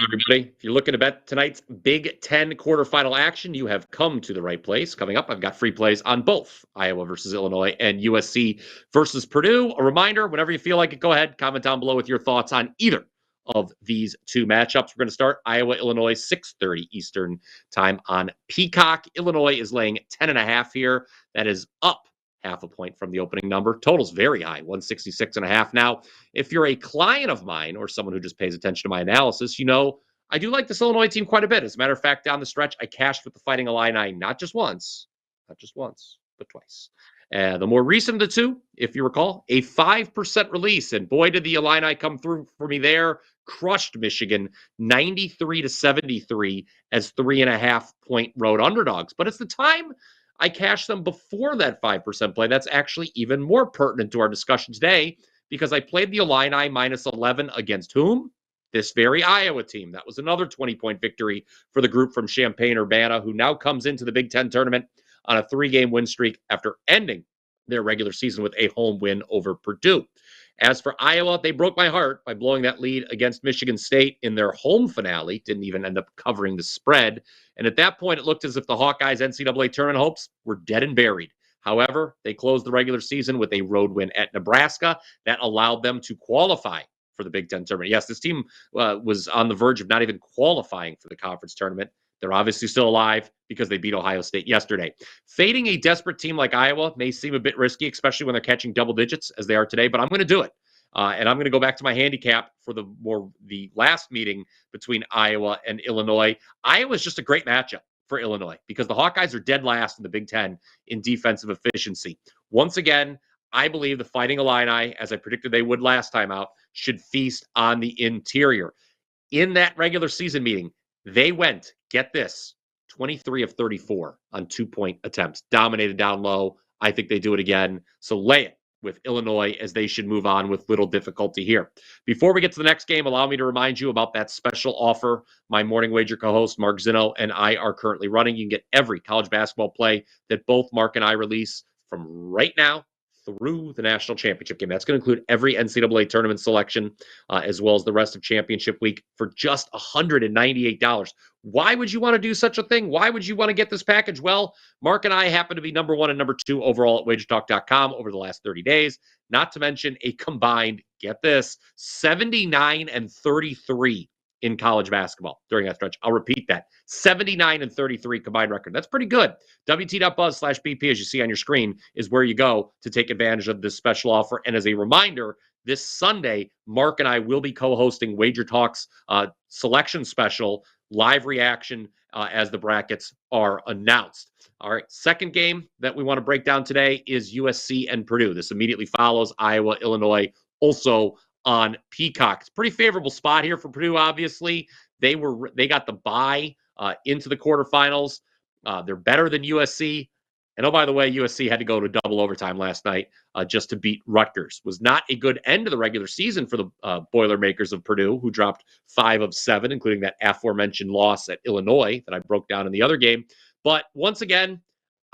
Everybody, if you're looking to bet tonight's Big Ten quarterfinal action, you have come to the right place. Coming up, I've got free plays on both Iowa versus Illinois and USC versus Purdue. A reminder, whenever you feel like it, go ahead, comment down below with your thoughts on either of these two matchups. We're going to start Iowa, Illinois, 6:30 Eastern time on Peacock. Illinois is laying 10.5 here. That is up half a point from the opening number. Total's very high, 166.5. Now, if you're a client of mine or someone who just pays attention to my analysis, you know I do like this Illinois team quite a bit. As a matter of fact, down the stretch, I cashed with the Fighting Illini not just once, but twice. The more recent of the two, if you recall, a 5% release. And boy, did the Illini come through for me there. Crushed Michigan 93-73 as 3.5-point road underdogs. But it's the time I cashed them before that 5% play. That's actually even more pertinent to our discussion today because I played the Illini minus 11 against whom? This very Iowa team. That was another 20-point victory for the group from Champaign-Urbana, who now comes into the Big Ten tournament on a 3-game win streak after ending their regular season with a home win over Purdue. As for Iowa, they broke my heart by blowing that lead against Michigan State in their home finale. Didn't even end up covering the spread. And at that point, it looked as if the Hawkeyes' NCAA tournament hopes were dead and buried. However, they closed the regular season with a road win at Nebraska that allowed them to qualify for the Big Ten tournament. Yes, this team was on the verge of not even qualifying for the conference tournament. They're obviously still alive because they beat Ohio State yesterday. Fading a desperate team like Iowa may seem a bit risky, especially when they're catching double digits as they are today, but I'm going to do it. And I'm going to go back to my handicap for the last meeting between Iowa and Illinois. Iowa is just a great matchup for Illinois because the Hawkeyes are dead last in the Big Ten in defensive efficiency. Once again, I believe the Fighting Illini, as I predicted they would last time out, should feast on the interior. In that regular season meeting, they went, get this, 23 of 34 on 2-point attempts. Dominated down low. I think they do it again. So lay it with Illinois as they should move on with little difficulty here. Before we get to the next game, allow me to remind you about that special offer my Morning Wager co-host Mark Zinno and I are currently running. You can get every college basketball play that both Mark and I release from right now through the national championship game. That's going to include every NCAA tournament selection, as well as the rest of championship week for just $198. Why would you want to do such a thing? Why would you want to get this package? Well, Mark and I happen to be number 1 and number 2 overall at WagerTalk.com over the last 30 days, not to mention a combined, get this, 79-33 in college basketball during that stretch. I'll repeat that. 79-33 combined record. That's pretty good. WT.buzz/BP, as you see on your screen, is where you go to take advantage of this special offer. And as a reminder, this Sunday, Mark and I will be co-hosting Wager Talk's selection special, live reaction as the brackets are announced. All right, second game that we want to break down today is USC and Purdue. This immediately follows Iowa, Illinois, also on Peacock. It's a pretty favorable spot here for Purdue, obviously. They got the bye into the quarterfinals. They're better than USC. And oh, by the way, USC had to go to double overtime last night just to beat Rutgers. Was not a good end to the regular season for the Boilermakers of Purdue, who dropped 5 of 7, including that aforementioned loss at Illinois that I broke down in the other game. But once again,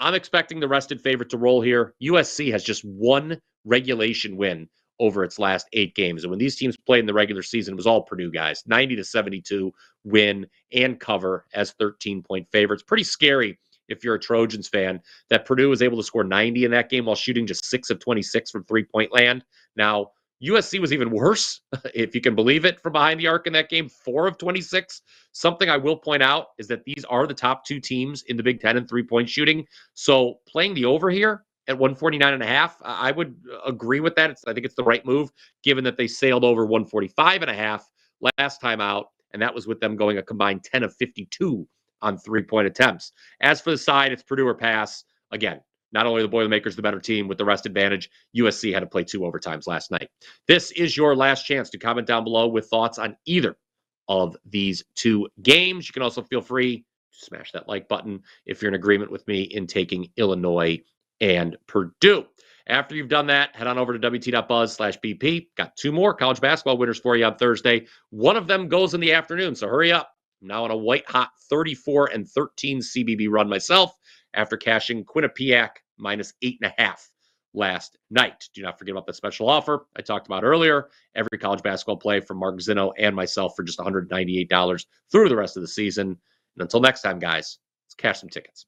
I'm expecting the rested favorite to roll here. USC has just one regulation win over its last 8 games. And when these teams played in the regular season, it was all Purdue guys. 90-72 win and cover as 13-point favorites. Pretty scary if you're a Trojans fan that Purdue was able to score 90 in that game while shooting just 6 of 26 from three-point land. Now, USC was even worse, if you can believe it, from behind the arc in that game, 4 of 26. Something I will point out is that these are the top 2 teams in the Big Ten in three-point shooting. So playing the over here at 149.5, I would agree with that. I think it's the right move, given that they sailed over 145.5 last time out, and that was with them going a combined 10 of 52 on three-point attempts. As for the side, it's Purdue or pass. Again, not only the Boilermakers the better team with the rest advantage, USC had to play 2 overtimes last night. This is your last chance to comment down below with thoughts on either of these 2 games. You can also feel free to smash that like button if you're in agreement with me in taking Illinois and Purdue. After you've done that, head on over to WT.buzz/BP. Got 2 more college basketball winners for you on Thursday. One of them goes in the afternoon, so hurry up. I'm now on a white-hot 34-13 CBB run myself after cashing Quinnipiac minus 8.5 last night. Do not forget about the special offer I talked about earlier. Every college basketball play from Mark Zinno and myself for just $198 through the rest of the season. And until next time, guys, let's cash some tickets.